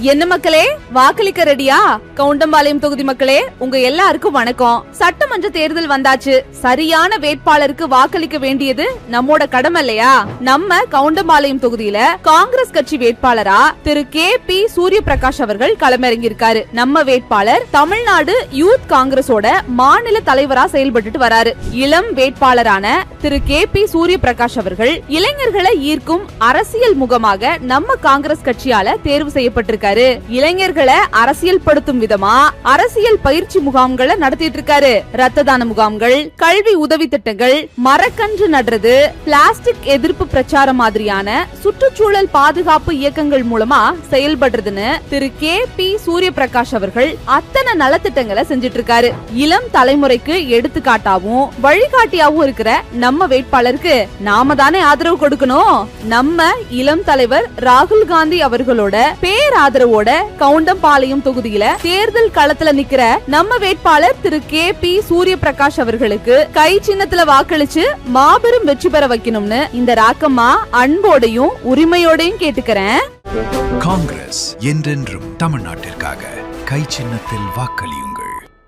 என்ன மக்களே, வாக்களிக்க ரெடியா? கவுண்டம்பாளையம் தொகுதி மக்களே, உங்க எல்லாருக்கும் வணக்கம். சட்டமன்ற தேர்தல் வந்தாச்சு. சரியான வேட்பாளருக்கு வாக்களிக்க வேண்டியது நம்மோட கடமை இல்லையா? நம்ம கவுண்டம்பாளையம் தொகுதியில காங்கிரஸ் கட்சி வேட்பாளரா திரு கே.பி. சூரியபிரகாஷ் அவர்கள் களமிறங்கியிருக்காரு. நம்ம வேட்பாளர் தமிழ்நாடு யூத் காங்கிரஸோட மாநில தலைவரா செயல்பட்டு வராரு. இளம் வேட்பாளரான திரு கே.பி. சூரியபிரகாஷ் அவர்கள் இளைஞர்களை ஈர்க்கும் அரசியல் முகமாக நம்ம காங்கிரஸ் கட்சியால தேர்வு செய்யப்பட்டிருக்காரு. இளைஞர்களை அரசியல் படுத்தும் விதமா அரசியல் பயிற்சி முகாம்களை நடத்திட்டு இருக்காரு. ரத்த தான முகாம்கள், கல்வி உதவி திட்டங்கள், மரக்கன்று நடுறது, பிளாஸ்டிக் எதிர்ப்பு பிரச்சாரம் மாதிரியான சுற்றுச்சூழல் பாதுகாப்பு இயக்கங்கள் மூலமா செயல்படுறதுன்னு திரு கே.பி. சூரியபிரகாஷ் அவர்கள் அத்தனை நலத்திட்டங்களை செஞ்சிட்டு இருக்காரு. இளம் தலைமுறைக்கு எடுத்துக்காட்டாவும் வழிகாட்டியாவும் இருக்கிற நம்ம வேட்பாளருக்கு நாம தானே ஆதரவு கொடுக்கணும். நம்ம இளம் தலைவர் ராகுல் காந்தி அவர்களோட பேராதரவோட கவுண்டம்பாளையம் தொகுதியில தேர்தல் களத்துல நிக்கிற நம்ம வேட்பாளர் திரு கே.பி. சூரியபிரகாஷ் அவர்களுக்கு கை சின்னத்துல வாக்களிச்சு மாபெரும் வெற்றி பெற வைக்கணும்னு இந்த ராக்கம்மா அன்போடையும் உரிமையோடையும் கேட்டுக்கிறேன். காங்கிரஸ் என்றென்றும் தமிழ்நாட்டிற்காக கை சின்னத்தில் வாக்களியுங்கள்.